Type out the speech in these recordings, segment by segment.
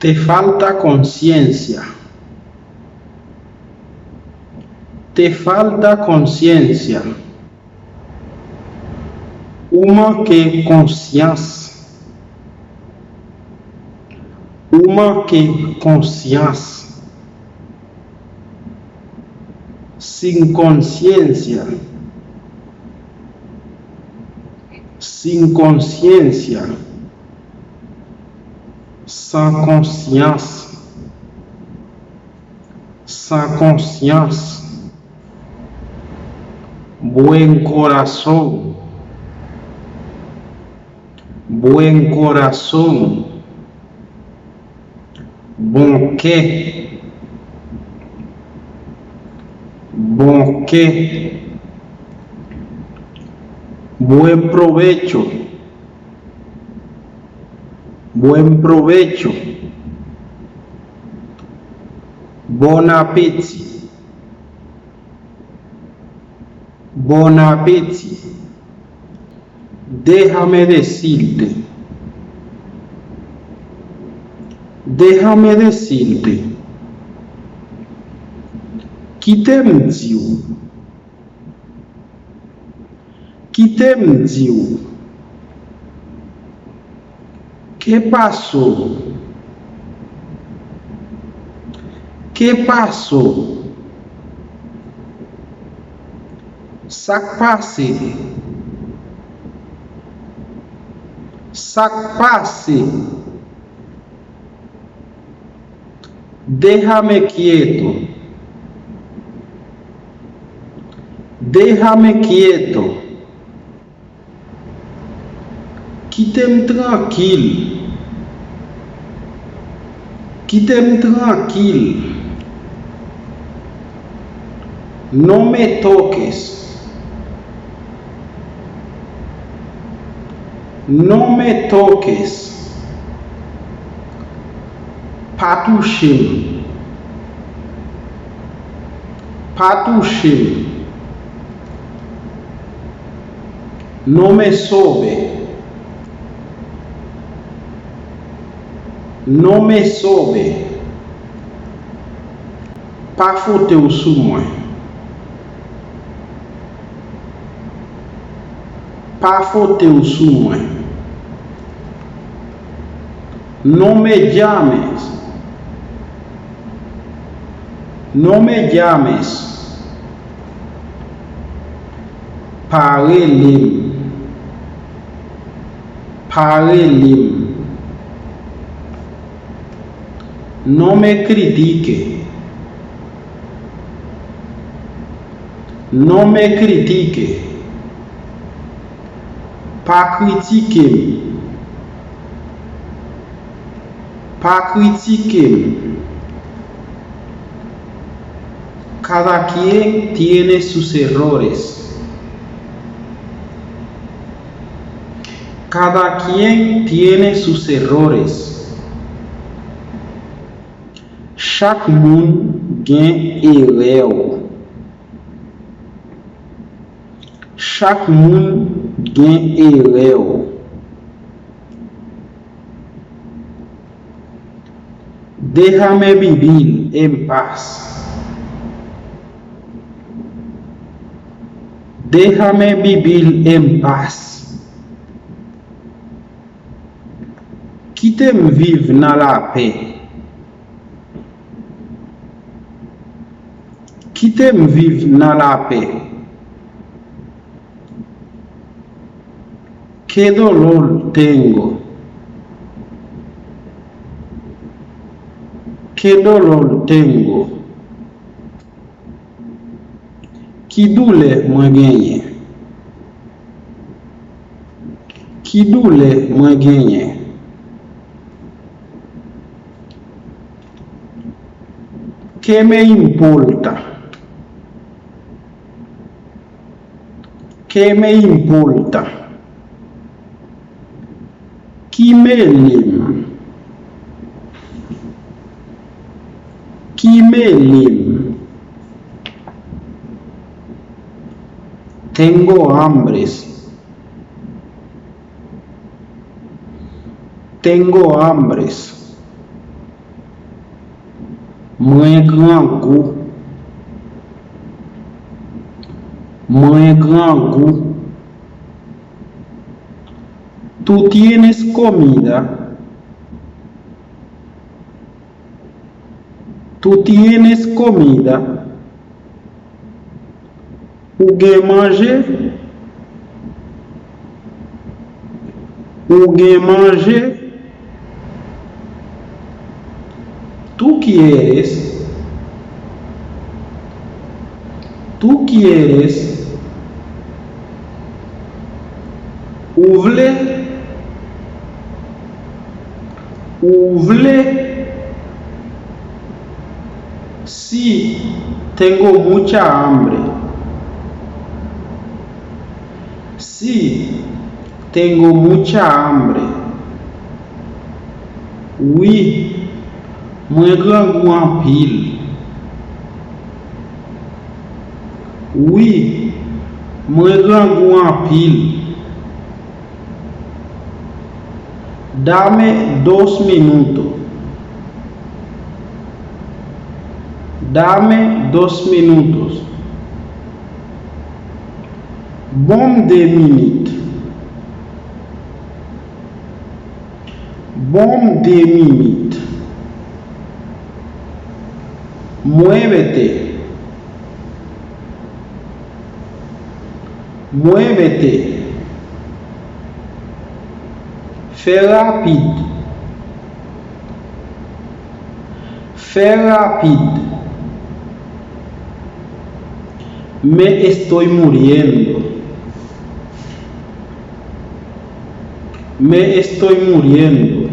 Te falta conciencia. Te falta conciencia. Uma que consciência. Uma que consciência. Sem consciência. Sem consciência. Sans consciência. Sans consciência. Buen coração. Buen coração. Bom que. Bom que. Buen provecho. Buen provecho. Bon appétit. Bon appétit. Déjame decirte. Déjame decirte. Qui t'aime Dieu? Qui t'aime Dieu? Que passou? Que passou? Sac passé. Sac passé. Déjame quieto. Déjame quieto. Quitte-me tranquille. Quitte-me tranquille. Não me toques. Não me toques. Pas toucher. Pas toucher. Não me sobe. Não me sobe. Pas foutre sous moi. Pas foutre sous moi. Não me llames. Não me llames. Parle-lui. Parle-lui. Não me critique. Não me critique. Pas critiquer. Pas critiquer. Cada quien tiene sus errores. Cada quien tiene sus errores. Chaque monde gagne erreur. Chaque monde gagne erreur. Déjame vivir en paz. Déjame vivir en paz. Quitte-me vivre dans la paix. Quitte-me vivre dans la paix. Que dolor tengo. Que dolor tengo. Qui douleur moi gagné. Qui douleur moi gagné. Que me importa. Que me importa. Qui me lime. Qui me lime. Tengo hambres. Tengo hambres. Mwen gran goût. Mwen gran goût. ¿Tú tienes comida? ¿Tú tienes comida? Ou gen manger? Ou gen manger? ¿Tú quieres? ¿Tú quieres? Ou vle? Ou vle? Sí, tengo mucha hambre. Sí, tengo mucha hambre. Oui, mwen gran goût en pile. Oui, mwen gran goût en pile. Dame 2 minutos. Dame 2 minutos. Bon 2 minutes. Bon 2 minutes. Muévete. Muévete. Fais rapide. Fais rapide. Me estoy muriendo. Me estoy muriendo.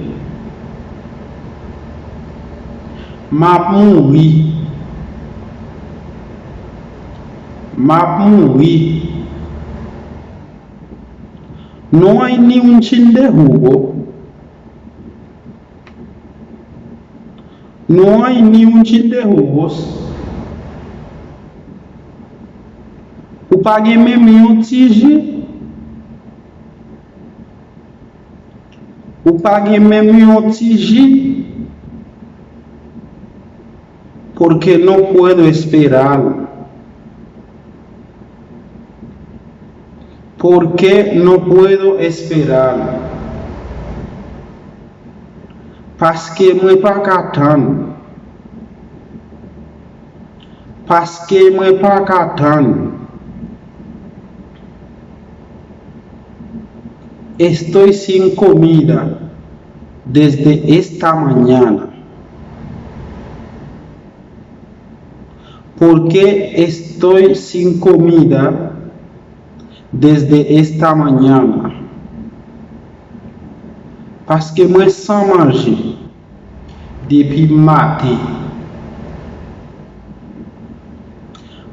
Map mouri. Map mouri. No hay ni un chin de jugo. No hay ni un chin de jugos. Ou pa gen men yon tiji? Ou pa gen men yon tiji? Porque no puedo esperar. Porque no puedo esperar. Paske mwen pa katan. Paske mwen pa katan. Estoy sin comida desde esta mañana. ¿Por qué estoy sin comida desde esta mañana? Parce que moi sans manger depuis matin.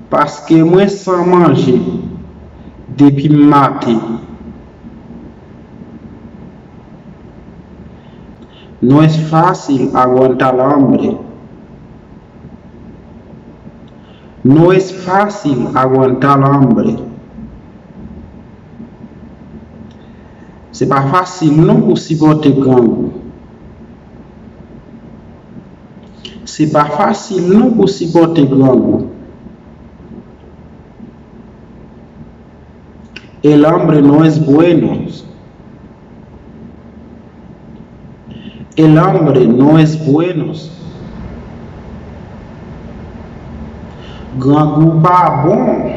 Parce que moi sans manger depuis matin. No es fácil aguantar el hambre. No es fácil aguantar el hambre. C'est pas facile non pour supporter grand goût. C'est pas facile non pour supporter grand goût. El hambre no es bueno. El hambre no es bueno. Grand goût pas bon.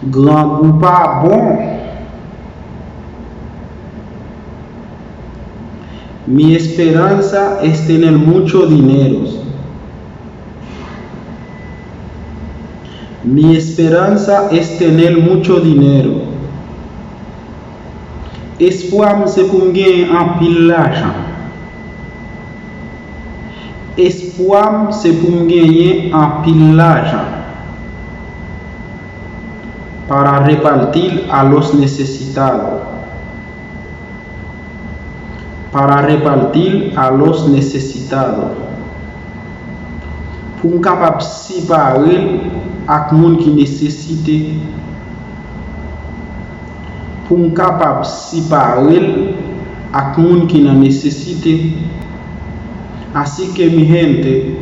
Grand goût pas bon. Mi esperanza es tener mucho dinero. Mi esperanza es tener mucho dinero. Espoir c'est pour me gagner un pile l'argent. Espoir c'est pour me gagner un pile l'argent. Para repartir a los necesitados. Para repartir a los necesitados. Pour me capable séparer ak moun qui nécessite. Pour me capable séparer ak moun qui n'a nécessité. Así que mi gente,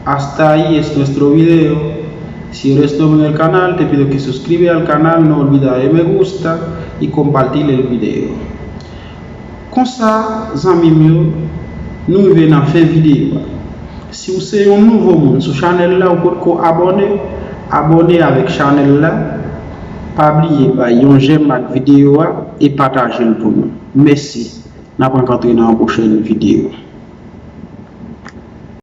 hasta ahí es nuestro video. Si eres nuevo en el canal, te pido que suscribas al canal, no olvides darle me gusta y compartir el video. Comme ça, amis mieux, nous venons faire vidéo. Si vous êtes un nouveau monde sur channel là, vous pouvez abonner avec channel là. Pas oublier j'aime la vidéo et partager le pour nous. Merci. Nous allons rencontrer dans la prochaine vidéo.